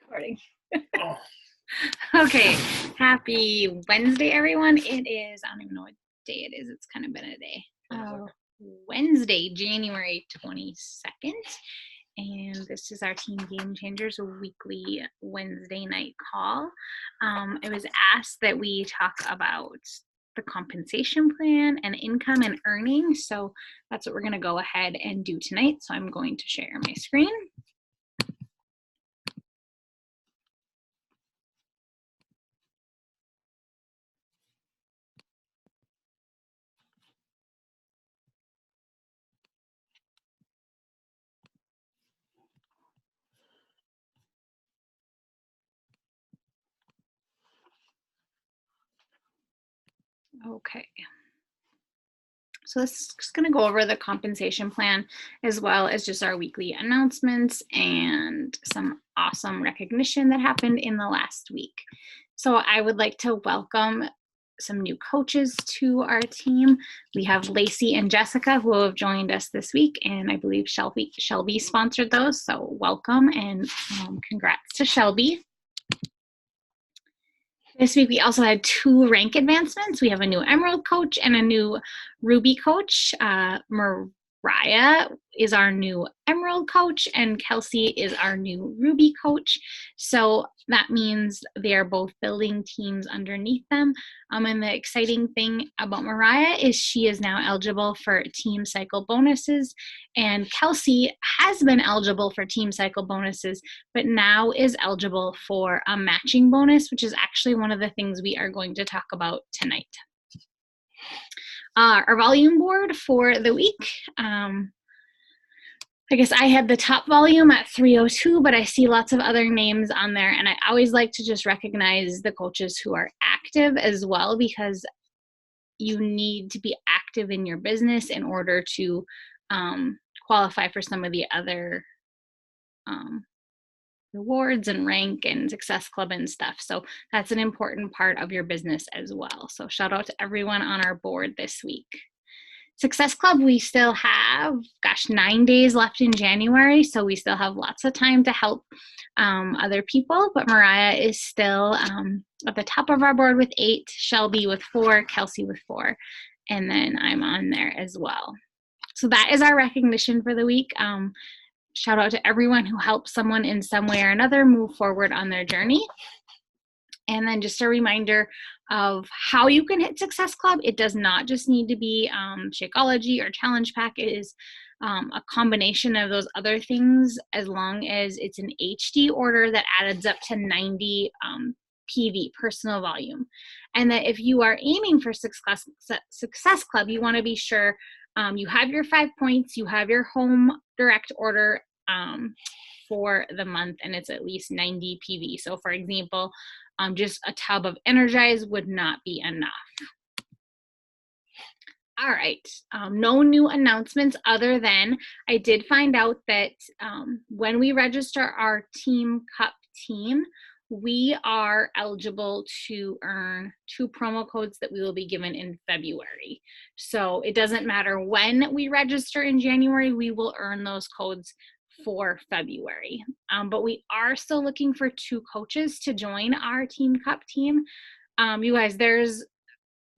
Recording. Oh. Okay, happy Wednesday, everyone. It is, I don't even know what day it is. It's kind of been a day. Wednesday, January 22nd. And this is our Team Game Changers weekly Wednesday night call. It was asked that we talk about the compensation plan and income and earnings. So that's what we're going to go ahead and do tonight. So I'm going to share my screen. Okay. So this is just going to go over the compensation plan as well as just our weekly announcements and some awesome recognition that happened in the last week. So I would like to welcome some new coaches to our team. We have Lacey and Jessica who have joined us this week, and I believe Shelby sponsored those. So welcome and congrats to Shelby. This week we also had 2 rank advancements. We have a new Emerald coach and a new Ruby coach. Mariah is our new Emerald coach and Kelsey is our new Ruby coach. So that means they're both building teams underneath them. And the exciting thing about Mariah is she is now eligible for team cycle bonuses, and Kelsey has been eligible for team cycle bonuses, but now is eligible for a matching bonus, which is actually one of the things we are going to talk about tonight. Our volume board for the week. I guess I had the top volume at 302, but I see lots of other names on there, and I always like to just recognize the coaches who are active as well, because you need to be active in your business in order to qualify for some of the other rewards and rank and success club and stuff. So that's an important part of your business as well. So shout out to everyone on our board this week. Success Club, we still have, 9 days left in January, so we still have lots of time to help other people, but Mariah is still at the top of our board with 8, Shelby with 4, Kelsey with 4, and then I'm on there as well. So that is our recognition for the week. Shout out to everyone who helped someone in some way or another move forward on their journey. And then just a reminder of how you can hit Success Club. It does not just need to be Shakeology or Challenge Pack. It is a combination of those other things, as long as it's an HD order that adds up to 90 PV, personal volume. And that if you are aiming for Success Club, you want to be sure you have your 5 points, you have your home direct order for the month, and it's at least 90 PV. So for example, just a tub of Energize would not be enough. All right, no new announcements other than I did find out that when we register our Team Cup team, we are eligible to earn 2 promo codes that we will be given in February. So it doesn't matter when we register in January, we will earn those codes for February. But we are still looking for 2 coaches to join our Team Cup team. You guys, there's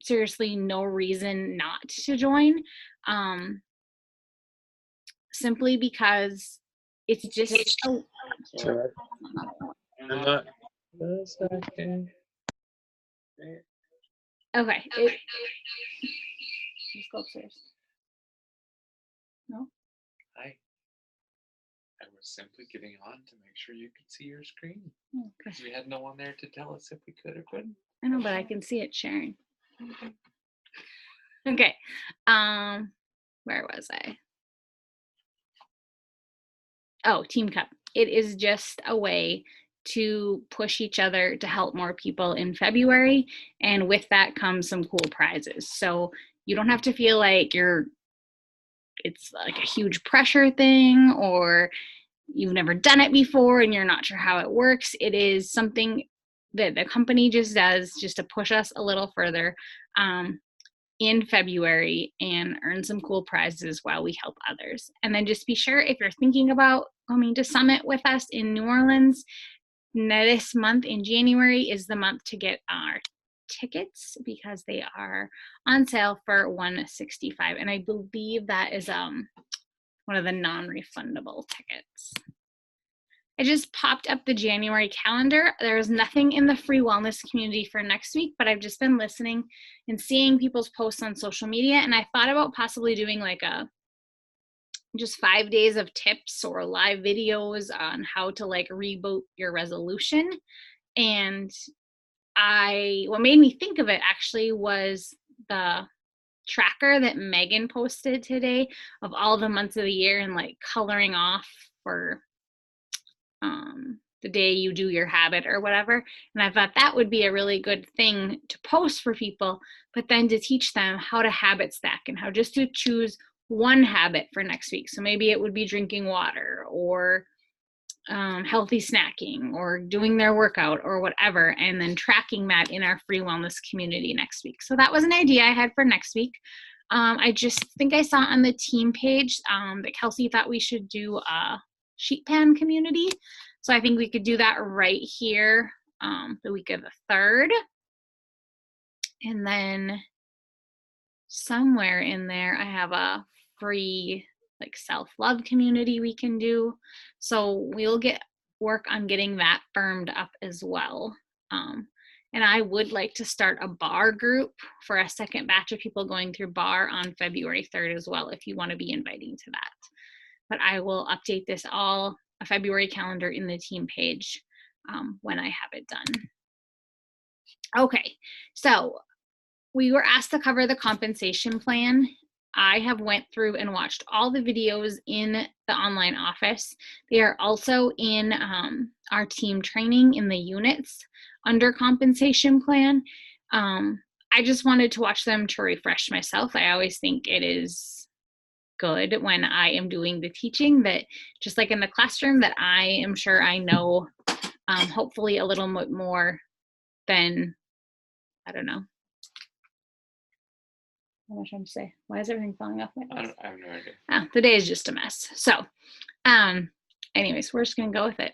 seriously no reason not to join, simply because it's just okay. Let's go upstairs. No? Hi. I was simply getting on to make sure you could see your screen. Because we had no one there to tell us if we could or couldn't. I know, but I can see it sharing. Okay. Where was I? Oh, Team Cup. It is just a way to push each other to help more people in February, and with that comes some cool prizes. So you don't have to feel like it's like a huge pressure thing, or you've never done it before and you're not sure how it works. It is something that the company just does just to push us a little further in February and earn some cool prizes while we help others. And then just be sure, if you're thinking about coming to Summit with us in New Orleans, This month in January is the month to get our tickets because they are on sale for $165, and I believe that is one of the non-refundable tickets. I just popped up the January calendar. There's nothing in the free wellness community for next week, but I've just been listening and seeing people's posts on social media, and I thought about possibly doing like just 5 days of tips or live videos on how to like reboot your resolution. And what made me think of it actually was the tracker that Megan posted today of all the months of the year and like coloring off for the day you do your habit or whatever. And I thought that would be a really good thing to post for people, but then to teach them how to habit stack and how just to choose one habit for next week. So maybe it would be drinking water or healthy snacking or doing their workout or whatever, and then tracking that in our free wellness community next week. So that was an idea I had for next week. I just think I saw on the team page that Kelsey thought we should do a sheet pan community. So I think we could do that right here the week of the 3rd. And then somewhere in there, I have a free like self-love community we can do. So we'll work on getting that firmed up as well. And I would like to start a bar group for a second batch of people going through bar on February 3rd as well, if you want to be inviting to that. But I will update this a February calendar in the team page when I have it done. Okay, so we were asked to cover the compensation plan. I have went through and watched all the videos in the online office. They are also in our team training in the units under compensation plan. I just wanted to watch them to refresh myself. I always think it is good when I am doing the teaching that just like in the classroom that I am sure I know hopefully a little bit more than, I don't know. What am I trying to say? Why is everything falling off my desk? I have no idea. Oh, the day is just a mess. So anyways, we're just gonna go with it.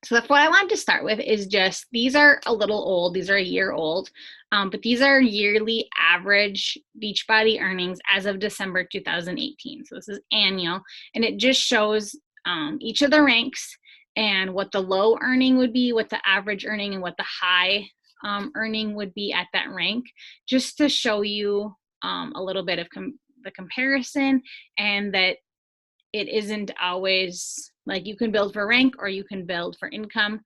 So what I wanted to start with is just, these are a little old, these are a year old, but these are yearly average Beachbody earnings as of December 2018. So this is annual, and it just shows each of the ranks and what the low earning would be, what the average earning, and what the high earning would be at that rank, just to show you a little bit of the comparison, and that it isn't always like you can build for rank or you can build for income.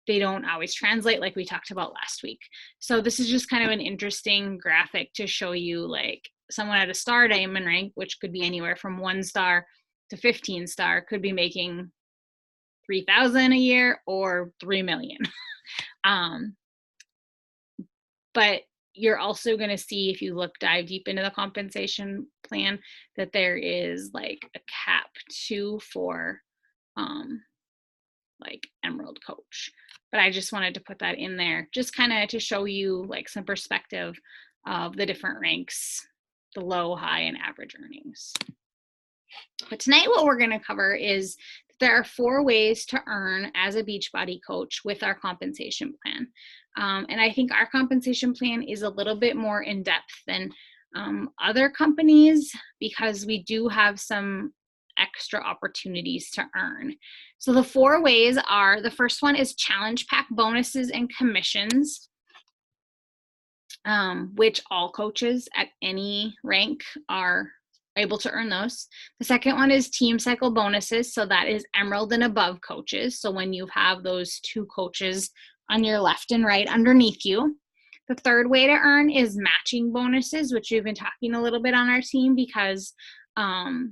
They don't always translate like we talked about last week. So this is just kind of an interesting graphic to show you like someone at a star diamond rank, which could be anywhere from 1 star to 15 star, could be making $3,000 a year or $3 million. But you're also going to see, if you dive deep into the compensation plan, that there is like a cap too for like Emerald Coach. But I just wanted to put that in there just kind of to show you like some perspective of the different ranks, the low, high, and average earnings. But tonight what we're going to cover is there are 4 ways to earn as a Beachbody coach with our compensation plan. And I think our compensation plan is a little bit more in depth than other companies because we do have some extra opportunities to earn. So the 4 ways are, the first one is challenge pack bonuses and commissions, which all coaches at any rank are able to earn those. The second one is team cycle bonuses. So that is Emerald and above coaches. So when you have those 2 coaches on your left and right underneath you. The third way to earn is matching bonuses, which we've been talking a little bit on our team because now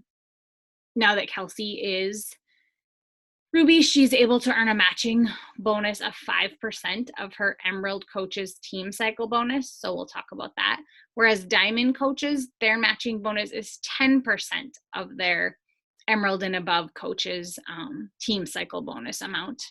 that Kelsey is Ruby, she's able to earn a matching bonus of 5% of her Emerald coaches team cycle bonus. So we'll talk about that. Whereas Diamond coaches, their matching bonus is 10% of their Emerald and above coaches team cycle bonus amount.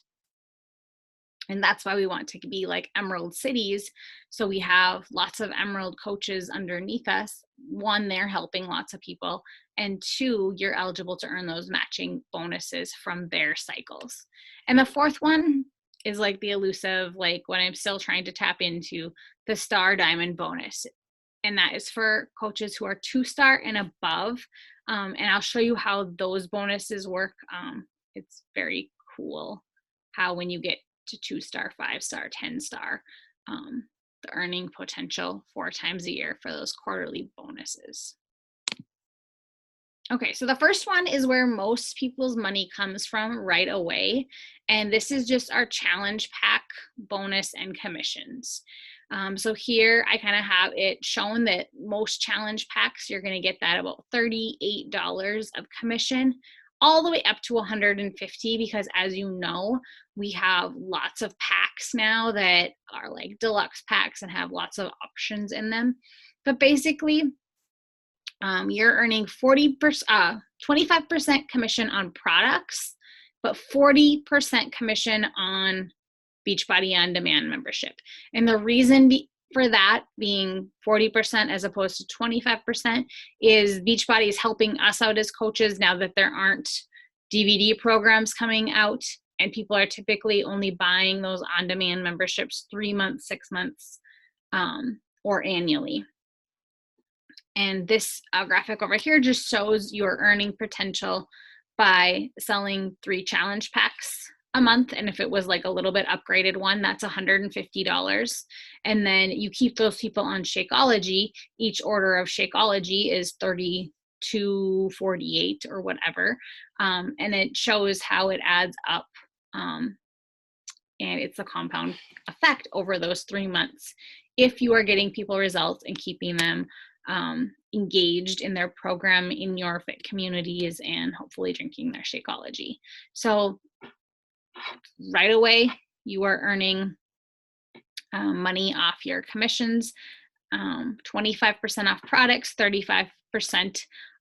And that's why we want to be like Emerald cities. So we have lots of Emerald coaches underneath us. One, they're helping lots of people. And two, you're eligible to earn those matching bonuses from their cycles. And the fourth one is like the elusive, like what I'm still trying to tap into, the Star Diamond bonus. And that is for coaches who are 2-star and above. And I'll show you how those bonuses work. It's very cool how when you get to 2-star, 5-star, 10-star, the earning potential 4 times a year for those quarterly bonuses. Okay, so the first one is where most people's money comes from right away. And this is just our challenge pack bonus and commissions. So here I kind of have it shown that most challenge packs, you're going to get that about $38 of commission, all the way up to $150, because as you know, we have lots of packs now that are like deluxe packs and have lots of options in them. But basically, you're earning 25% commission on products, but 40% commission on Beachbody On Demand membership. And the reason for that being 40% as opposed to 25% is Beachbody is helping us out as coaches now that there aren't DVD programs coming out, and people are typically only buying those on-demand memberships 3 months, 6 months, or annually. And this graphic over here just shows your earning potential by selling 3 challenge packs a month. And if it was like a little bit upgraded one, that's $150. And then you keep those people on Shakeology. Each order of Shakeology is $32.48 or whatever. And it shows how it adds up. And it's a compound effect over those 3 months if you are getting people results and keeping them engaged in their program in your fit communities and hopefully drinking their Shakeology. So right away, you are earning money off your commissions, 25% off products, 35%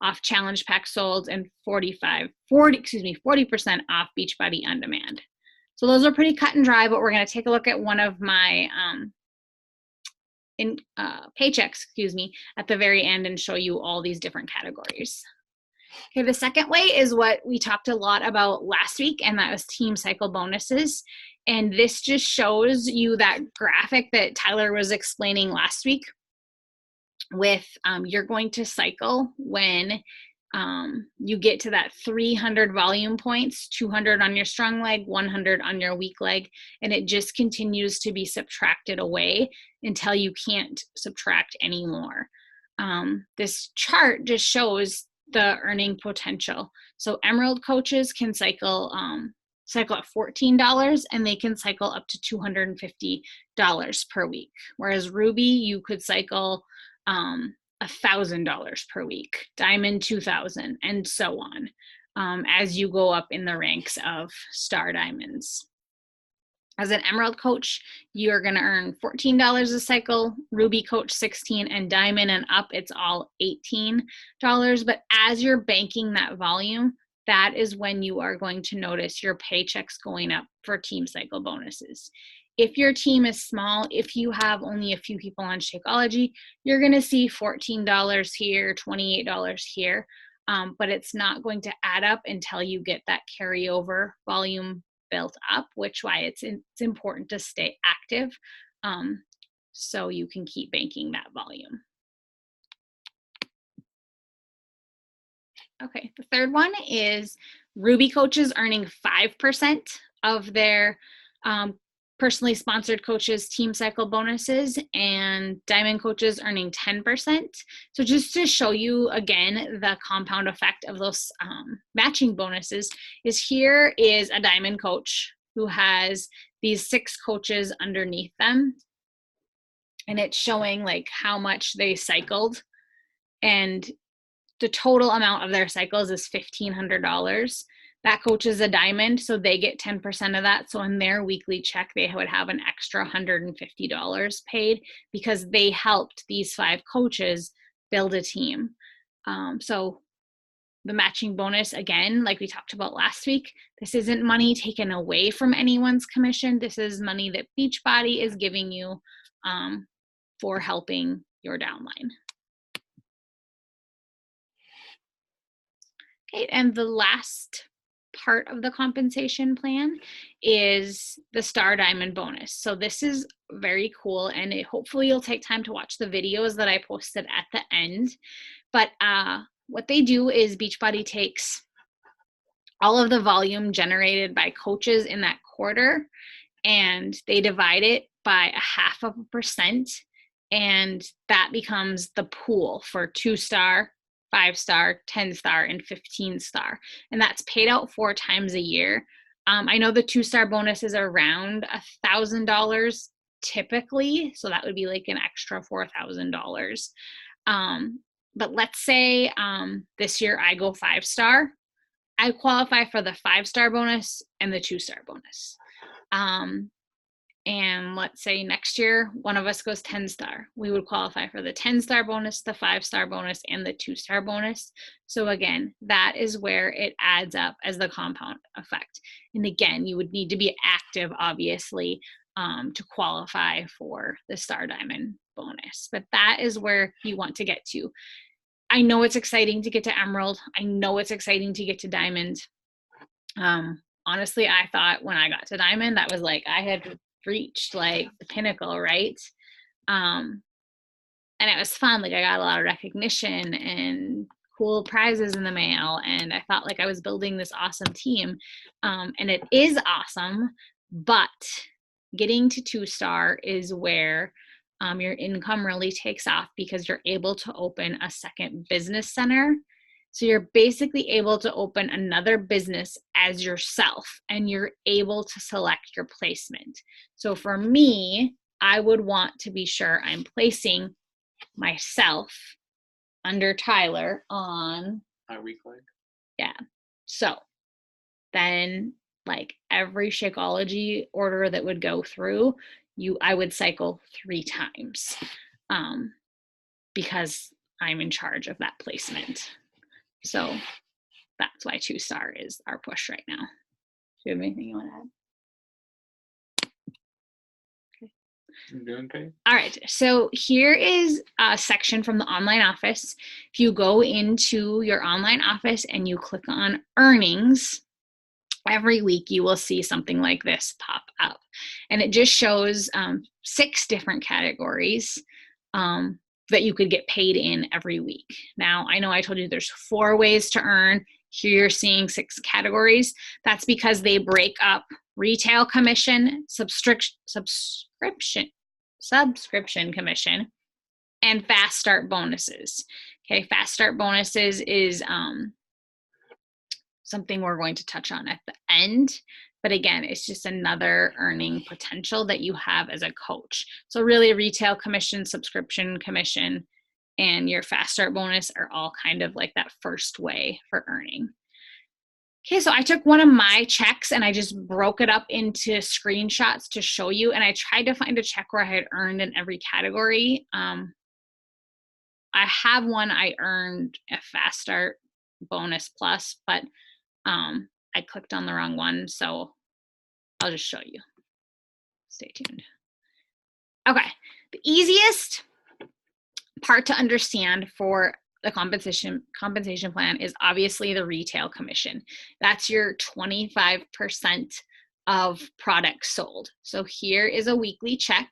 off challenge packs sold, and 40% off Beachbody On Demand. So those are pretty cut and dry, but we're going to take a look at one of my paychecks, at the very end and show you all these different categories. Okay, the second way is what we talked a lot about last week, and that was team cycle bonuses. And this just shows you that graphic that Tyler was explaining last week with you're going to cycle when you get to that 300 volume points, 200 on your strong leg, 100 on your weak leg, and it just continues to be subtracted away until you can't subtract anymore. This chart just shows the earning potential. So Emerald coaches can cycle at $14, and they can cycle up to $250 per week. Whereas Ruby, you could cycle $1,000 per week, Diamond $2,000, and so on, as you go up in the ranks of Star Diamonds. As an Emerald coach, you're going to earn $14 a cycle, Ruby coach $16, and Diamond and up, it's all $18. But as you're banking that volume, that is when you are going to notice your paychecks going up for team cycle bonuses. If your team is small, if you have only a few people on Shakeology, you're going to see $14 here, $28 here, but it's not going to add up until you get that carryover volume built up, which why it's important to stay active so you can keep banking that volume. Okay, the third one is Ruby coaches earning 5% of their personally sponsored coaches team cycle bonuses, and Diamond coaches earning 10%. So just to show you again the compound effect of those matching bonuses is here is a Diamond coach who has these 6 coaches underneath them, and it's showing like how much they cycled, and the total amount of their cycles is $1,500. That coach is a Diamond, so they get 10% of that. So in their weekly check, they would have an extra $150 paid because they helped these 5 coaches build a team. So the matching bonus, again, like we talked about last week, this isn't money taken away from anyone's commission. This is money that Beachbody is giving you for helping your downline. Okay, and the last part of the compensation plan is the Star Diamond bonus. So this is very cool, and hopefully you'll take time to watch the videos that I posted at the end. But what they do is Beachbody takes all of the volume generated by coaches in that quarter, and they divide it by 0.5%, and that becomes the pool for 2-star, 5-star, 10-star, and 15-star. And that's paid out 4 times a year. I know the 2-star bonus is around $1,000 typically, so that would be like an extra $4,000. But let's say this year I go 5-star. I qualify for the 5-star bonus and the 2-star bonus. And let's say next year, one of us goes 10-star. We would qualify for the 10-star bonus, the 5-star bonus, and the 2-star bonus. So again, that is where it adds up as the compound effect. And again, you would need to be active, obviously, to qualify for the Star Diamond bonus. But that is where you want to get to. I know it's exciting to get to Emerald. I know it's exciting to get to Diamond. Honestly, I thought when I got to Diamond, that was like I had reached like the pinnacle, right? And it was fun. Like I got a lot of recognition and cool prizes in the mail, and I felt like I was building this awesome team. And it is awesome, but getting to 2-star is where your income really takes off, because you're able to open a second business center. So you're basically able to open another business as yourself, and you're able to select your placement. So for me, I would want to be sure I'm placing myself under Tyler on my weak link. Yeah. So then like every Shakeology order that would go through, I would cycle 3 times because I'm in charge of that placement. So that's why 2-star is our push right now. Do you have anything you want to add? Okay. I'm doing okay. All right. So here is a section from the online office. If you go into your online office and you click on earnings, every week you will see something like this pop up. And it just shows 6 different categories that you could get paid in every week. Now, I know I told you there's 4 ways to earn. Here you're seeing 6 categories. That's because they break up retail commission, subscription commission, and fast start bonuses. Okay, fast start bonuses is something we're going to touch on at the end. But again, it's just another earning potential that you have as a coach. So really retail commission, subscription commission, and your fast start bonus are all kind of like that first way for earning. Okay, so I took one of my checks and I just broke it up into screenshots to show you. And I tried to find a check where I had earned in every category. I have one I earned a fast start bonus plus, but I clicked on the wrong one, so I'll just show you. Stay tuned. Okay, the easiest part to understand for the compensation plan is obviously the retail commission. That's your 25% of products sold. So here is a weekly check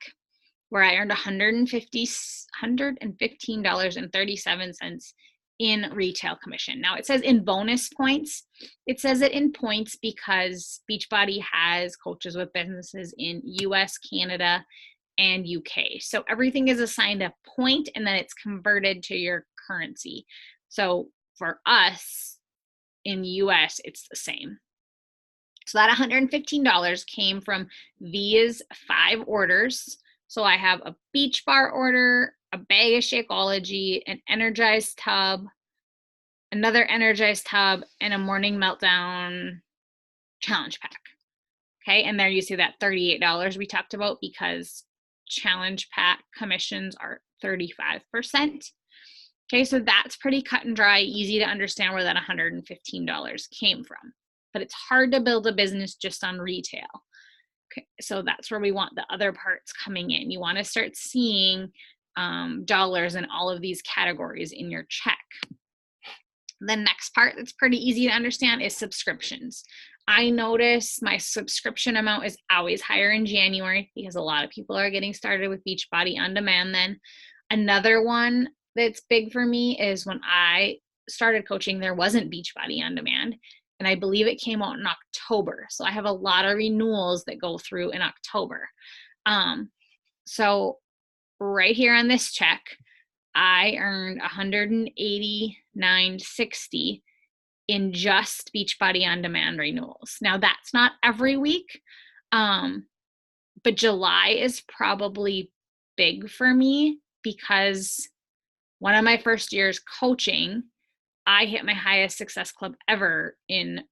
where I earned $115.37 in retail commission. Now it says in bonus points. It says it in points because Beachbody has coaches with businesses in US, Canada, and UK. So everything is assigned a point and then it's converted to your currency. So for us in US, it's the same. So that $115 came from these 5 orders. So I have a Beach Bar order, a bag of Shakeology, an Energized tub, another Energized tub, and a Morning Meltdown challenge pack. Okay, and there you see that $38 we talked about because challenge pack commissions are 35%. Okay, so that's pretty cut and dry, easy to understand where that $115 came from. But it's hard to build a business just on retail. Okay, so that's where we want the other parts coming in. You want to start seeing dollars in all of these categories in your check. The next part that's pretty easy to understand is subscriptions. I notice my subscription amount is always higher in January because a lot of people are getting started with Beachbody On Demand then. Another one that's big for me is when I started coaching, there wasn't Beachbody On Demand, and I believe it came out in October. So I have a lot of renewals that go through in October. So right here on this check, I earned $189.60 in just Beachbody On Demand renewals. Now that's not every week, but July is probably big for me because one of my first years coaching, I hit my highest Success Club ever in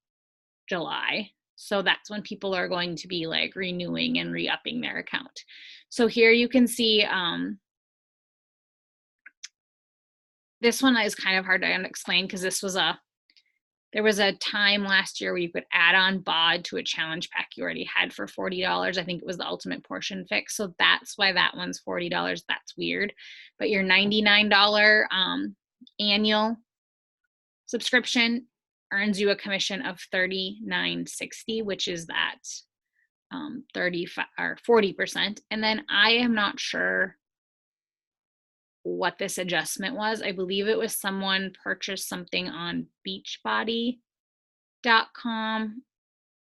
July. So that's when people are going to be like renewing and re-upping their account. So here you can see, this one is kind of hard to explain because there was a time last year where you could add on BOD to a challenge pack you already had for $40. I think it was the Ultimate Portion Fix. So that's why that one's $40. That's weird. But your $99 annual subscription earns you a commission of $39.60, which is that 35 or 40%. And then I am not sure what this adjustment was. I believe it was someone purchased something on Beachbody.com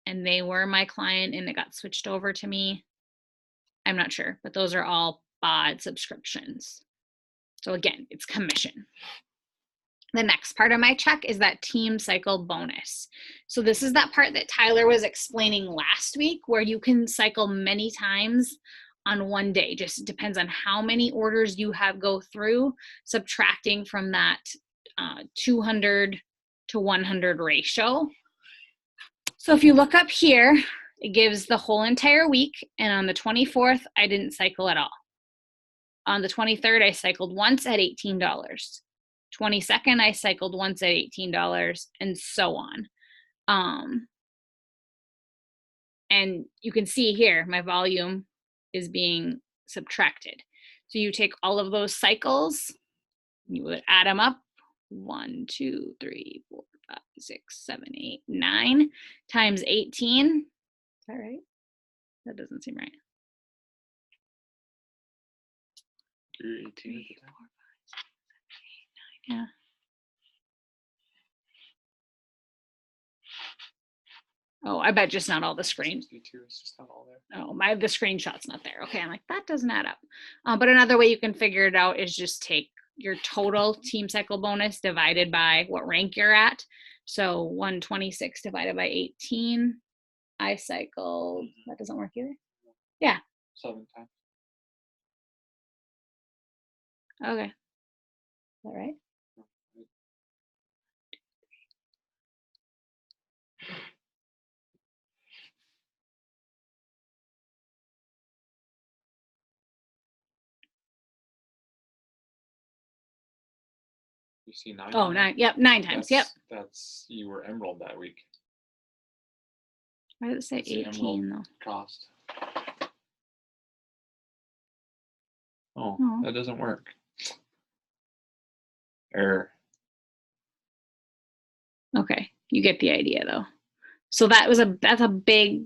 and they were my client and it got switched over to me. I'm not sure, but those are all BOD subscriptions. So again, it's commission. The next part of my check is that team cycle bonus. So this is that part that Tyler was explaining last week where you can cycle many times on one day. Just depends on how many orders you have go through, subtracting from that 200 to 100 ratio. So if you look up here, it gives the whole entire week. And on the 24th, I didn't cycle at all. On the 23rd, I cycled once at $18. 22nd, I cycled once at $18 and so on. And you can see here, my volume is being subtracted. So you take all of those cycles, you would add them up, 1, 2, 3, 4, 5, 6, 7, 8, 9 times 18. Is that right? That doesn't seem right. You're 18 at the time? Yeah. Oh, I bet just not all the screens. 62 is just not all there. Oh, the screenshot's not there. Okay, I'm like, that doesn't add up. But another way you can figure it out is just take your total team cycle bonus divided by what rank you're at. So 126 divided by 18. I cycled, that doesn't work either. Yeah. 7 times. Okay. Is that right? You see 9? Oh, 9. Yep, 9 times. Yep. That's you were Emerald that week. Why does it say 18 though? Cost. Oh, Oh. that doesn't work. Error. Okay, you get the idea though. So that's a big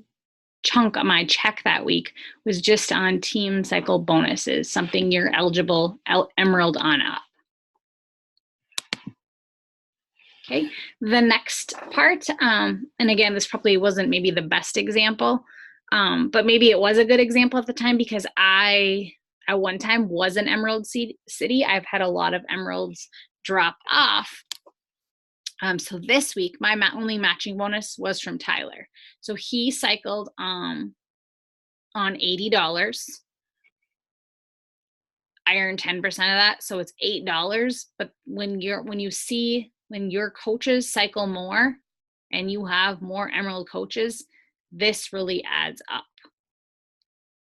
chunk of my check that week was just on team cycle bonuses, something you're eligible Emerald on up. Okay, the next part, and again, this probably wasn't maybe the best example, but maybe it was a good example at the time because I, at one time, was an Emerald City. I've had a lot of Emeralds drop off. So this week, my only matching bonus was from Tyler. So he cycled on $80. I earned 10% of that, so it's $8. But when your coaches cycle more and you have more Emerald coaches, this really adds up.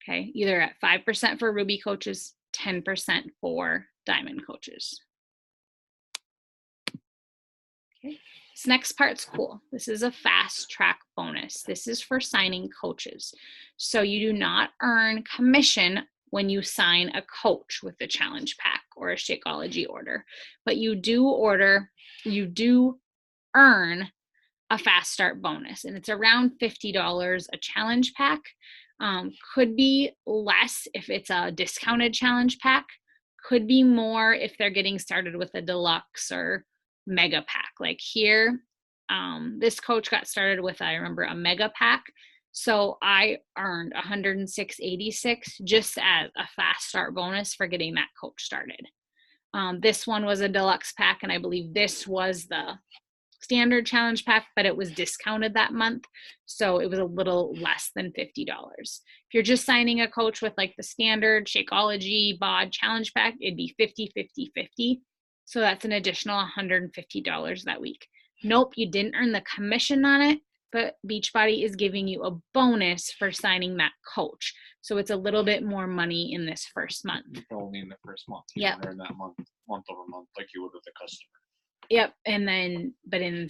Okay, either at 5% for Ruby coaches, 10% for Diamond coaches. This next part's cool. This is a fast track bonus. This is for signing coaches. So you do not earn commission when you sign a coach with a challenge pack or a Shakeology order, but you do earn a fast start bonus, and it's around $50 a challenge pack. Could be less if it's a discounted challenge pack, could be more if they're getting started with a deluxe or mega pack. Like here, this coach got started with, I remember, a mega pack. So I earned $106.86 just as a fast start bonus for getting that coach started. This one was a deluxe pack, and I believe this was the standard challenge pack, but it was discounted that month, so it was a little less than $50. If you're just signing a coach with like the standard Shakeology BOD challenge pack, it'd be 50, 50, 50. So that's an additional $150 that week. Nope, you didn't earn the commission on it, but Beachbody is giving you a bonus for signing that coach. So it's a little bit more money in this first month. Only in the first month. You don't earn that month over month like you would with a customer. Yep, and then, but in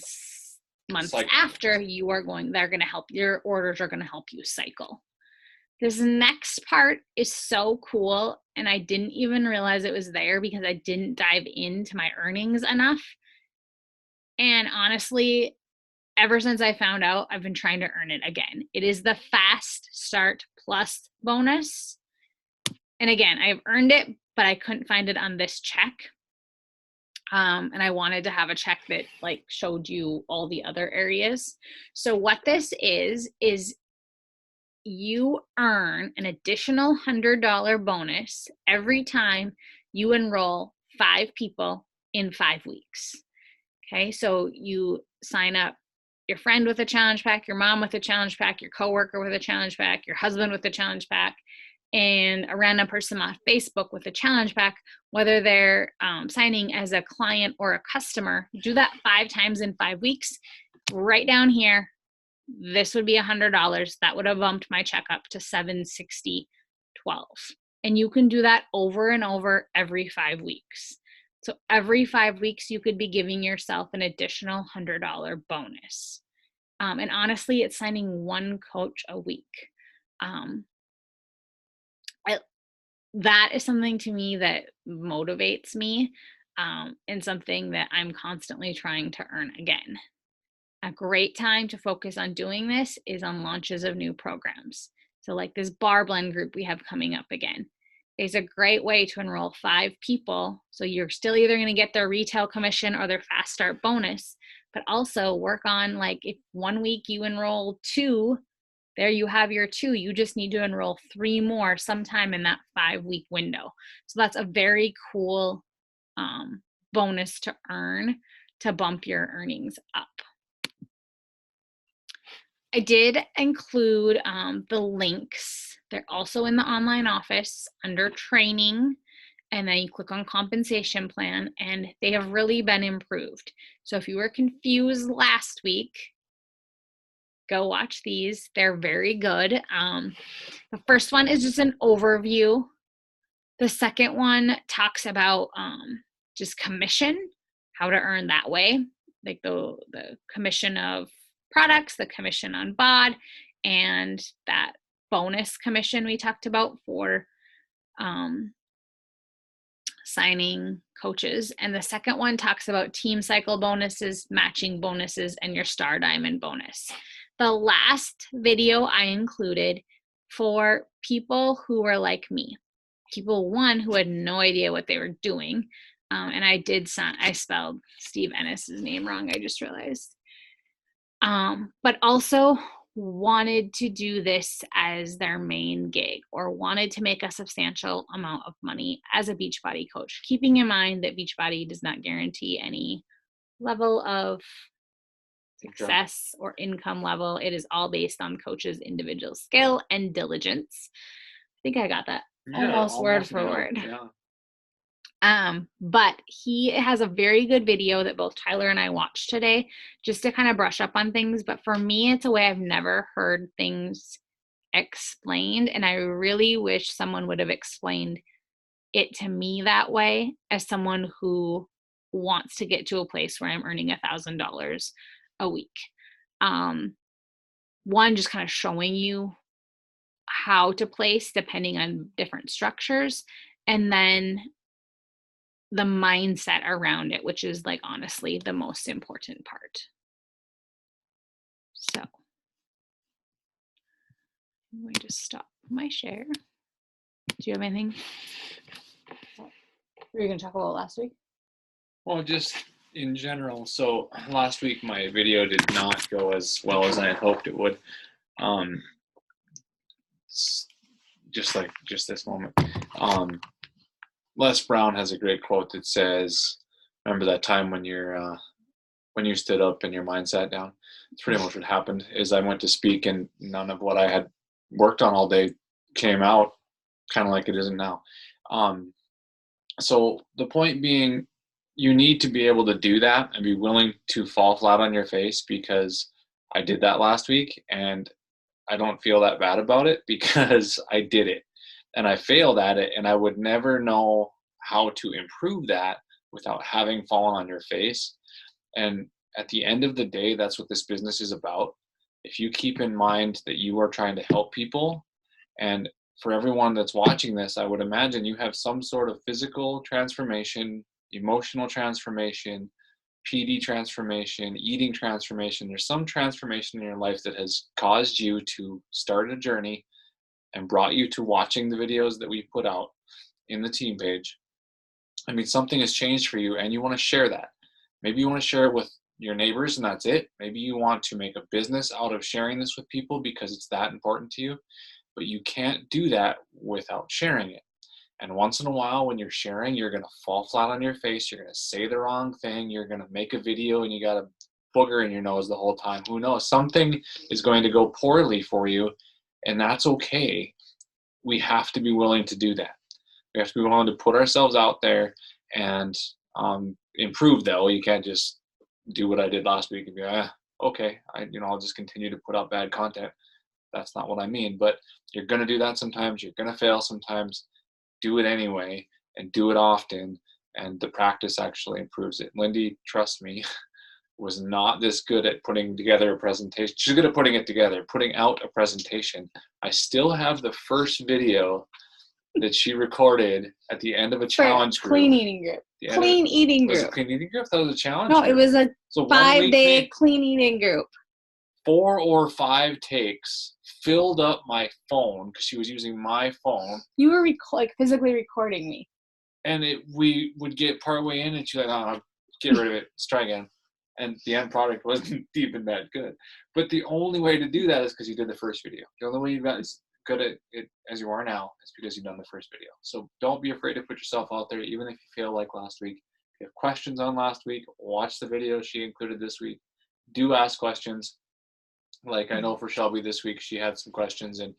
months after, they're going to help, your orders are going to help you cycle. This next part is so cool, and I didn't even realize it was there because I didn't dive into my earnings enough. And honestly, ever since I found out, I've been trying to earn it again. It is the Fast Start Plus bonus. And again, I've earned it, but I couldn't find it on this check. And I wanted to have a check that like showed you all the other areas. So what this is you earn an additional $100 bonus every time you enroll 5 people in 5 weeks. Okay, so you sign up your friend with a challenge pack, your mom with a challenge pack, your coworker with a challenge pack, your husband with a challenge pack, and a random person off Facebook with a challenge pack, whether they're signing as a client or a customer. Do that 5 times in 5 weeks. Right down here, this would be $100. That would have bumped my check up to $760.12. And you can do that over and over every 5 weeks. So every 5 weeks, you could be giving yourself an additional $100 bonus. And honestly, it's signing 1 coach a week. That is something to me that motivates me, and something that I'm constantly trying to earn again. A great time to focus on doing this is on launches of new programs. So like this bar blend group we have coming up again. It's a great way to enroll 5 people. So you're still either going to get their retail commission or their fast start bonus, but also work on, like, if 1 week you enroll 2, there you have your 2. You just need to enroll 3 more sometime in that 5-week window. So that's a very cool bonus to earn to bump your earnings up. I did include the links. They're also in the online office under training, and then you click on compensation plan, and they have really been improved. So if you were confused last week, go watch these. They're very good. The first one is just an overview. The second one talks about just commission, how to earn that way, like the commission of products, the commission on BOD, and that bonus commission we talked about for signing coaches. And the second one talks about team cycle bonuses, matching bonuses, and your Star Diamond bonus. The last video I included for people who were like me, people, one, who had no idea what they were doing. And I spelled Steve Ennis's name wrong, I just realized. But also wanted to do this as their main gig, or wanted to make a substantial amount of money as a Beachbody coach, keeping in mind that Beachbody does not guarantee any level of success or income level. It is all based on coach's individual skill and diligence. I think I got that almost word for word. Yeah. But he has a very good video that both Tyler and I watched today, just to kind of brush up on things. But for me, it's a way I've never heard things explained, and I really wish someone would have explained it to me that way, as someone who wants to get to a place where I'm earning $1,000 a week. One, just kind of showing you how to place depending on different structures, and then the mindset around it, which is like honestly the most important part. So I'm going to stop my share. Do you have anything? Were you going to talk about last week? Well, just in general. So last week my video did not go as well as I had hoped it would. Just this moment. Les Brown has a great quote that says, "Remember that time when you stood up and your mind sat down?" It's pretty much what happened. Is I went to speak and none of what I had worked on all day came out, kind of like it isn't now. So the point being, you need to be able to do that and be willing to fall flat on your face, because I did that last week and I don't feel that bad about it because I did it and I failed at it, and I would never know how to improve that without having fallen on your face. And at the end of the day, that's what this business is about. If you keep in mind that you are trying to help people, and for everyone that's watching this, I would imagine you have some sort of physical transformation, emotional transformation, PD transformation, eating transformation. There's some transformation in your life that has caused you to start a journey and brought you to watching the videos that we put out in the team page. I mean, something has changed for you and you want to share that. Maybe you want to share it with your neighbors and that's it. Maybe you want to make a business out of sharing this with people because it's that important to you, but you can't do that without sharing it. And once in a while when you're sharing, you're going to fall flat on your face. You're going to say the wrong thing. You're going to make a video and you got a booger in your nose the whole time. Who knows? Something is going to go poorly for you, and that's okay. We have to be willing to do that. We have to be willing to put ourselves out there and improve, though. You can't just do what I did last week and be okay, I'll just continue to put out bad content. That's not what I mean. But you're going to do that sometimes. You're going to fail sometimes. Do it anyway and do it often, and the practice actually improves it. Lindy, trust me, was not this good at putting together a presentation. She's good at putting it together, putting out a presentation. I still have the first video that she recorded at the end of a challenge group. Clean eating group. Clean eating group. Was it clean eating group? That was a challenge No, group. it was a 5-day clean eating group. 4 or 5 takes, filled up my phone because she was using my phone. You were physically recording me. And we would get partway in and she's like, oh, get rid of it. Let's try again. And the end product wasn't even that good. But the only way to do that is because you did the first video. The only way you got as good at it as you are now is because you've done the first video. So don't be afraid to put yourself out there, even if you feel like last week. If you have questions on last week, watch the video she included this week. Do ask questions. Like I know for Shelby this week, she had some questions, and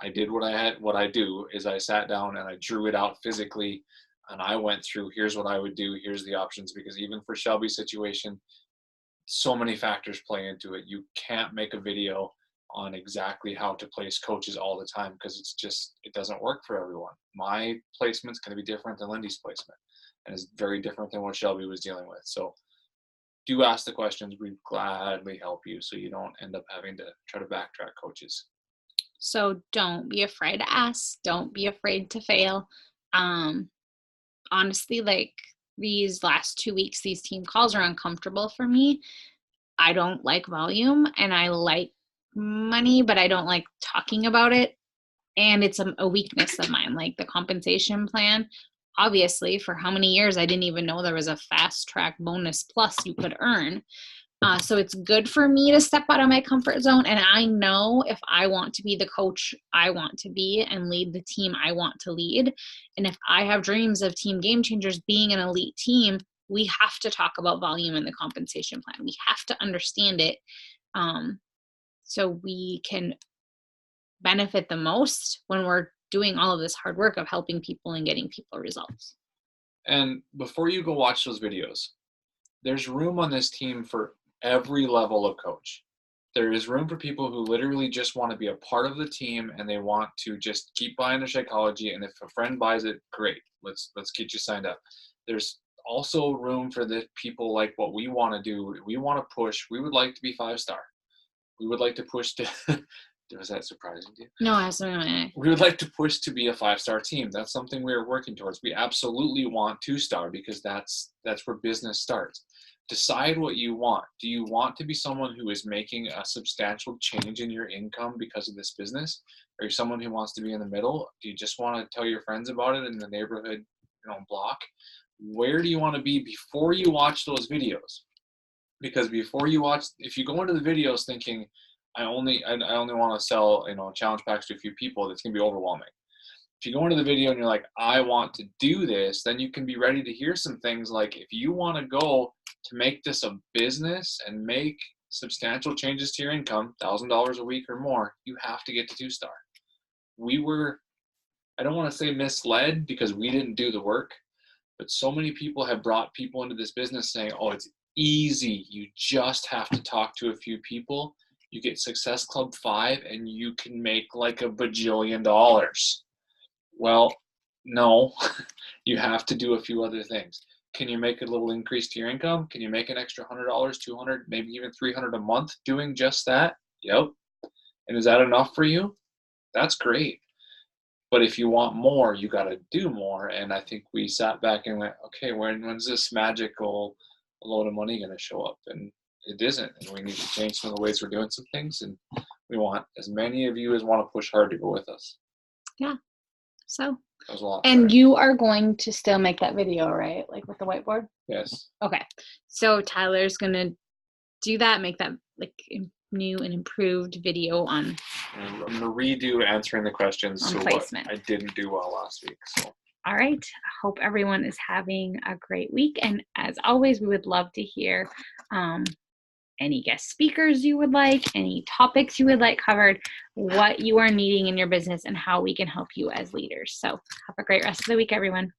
I did what I do is I sat down and I drew it out physically, and I went through, here's what I would do, here's the options, because even for Shelby's situation, so many factors play into it. You can't make a video on exactly how to place coaches all the time because it doesn't work for everyone. My placement's going to be different than Lindy's placement, and it's very different than what Shelby was dealing with. So do ask the questions. We'd gladly help you so you don't end up having to try to backtrack coaches. So don't be afraid to ask. Don't be afraid to fail. Honestly, like these last 2 weeks, these team calls are uncomfortable for me. I don't like volume and I like money, but I don't like talking about it. And it's a weakness of mine, like the compensation plan. Obviously, for how many years I didn't even know there was a fast track bonus plus you could earn. So it's good for me to step out of my comfort zone. And I know if I want to be the coach I want to be and lead the team I want to lead, and if I have dreams of Team Game Changers being an elite team, we have to talk about volume in the compensation plan. We have to understand it so we can benefit the most when we're doing all of this hard work of helping people and getting people results. And before you go watch those videos, there's room on this team for every level of coach. There is room for people who literally just want to be a part of the team and they want to just keep buying the Shakeology, and if a friend buys it, great. Let's get you signed up. There's also room for the people like what we want to do. We want to push. We would like to be 5-star. We would like to push to. Was that surprising to you? No, absolutely. We would like to push to be a 5-star team. That's something we are working towards. We absolutely want 2-star because that's where business starts. Decide what you want. Do you want to be someone who is making a substantial change in your income because of this business? Are you someone who wants to be in the middle? Do you just want to tell your friends about it in the neighborhood, block? Where do you want to be before you watch those videos? Because before you watch, if you go into the videos thinking, I only want to sell, challenge packs to a few people, that's going to be overwhelming. If you go into the video and you're like, I want to do this, then you can be ready to hear some things like, if you want to go to make this a business and make substantial changes to your income, $1,000 a week or more, you have to get to 2-star. We were, I don't want to say misled because we didn't do the work, but so many people have brought people into this business saying, oh, it's easy. You just have to talk to a few people. You get Success Club 5 and you can make like $1 bajillion. Well, no, you have to do a few other things. Can you make a little increase to your income? Can you make an extra $100, $200, maybe even $300 a month doing just that? Yep. And is that enough for you? That's great. But if you want more, you got to do more. And I think we sat back and went, okay, when's this magical load of money going to show up? And it isn't. And we need to change some of the ways we're doing some things. And we want as many of you as want to push hard to go with us. Yeah. So, that was a lot. And you are going to still make that video, right? Like with the whiteboard? Yes. Okay. So Tyler's going to do that, make that like new and improved video on. I'm going to redo answering the questions. On so placement. I didn't do well last week. So. All right. I hope everyone is having a great week. And as always, we would love to hear any guest speakers you would like, any topics you would like covered, what you are needing in your business, and how we can help you as leaders. So have a great rest of the week, everyone.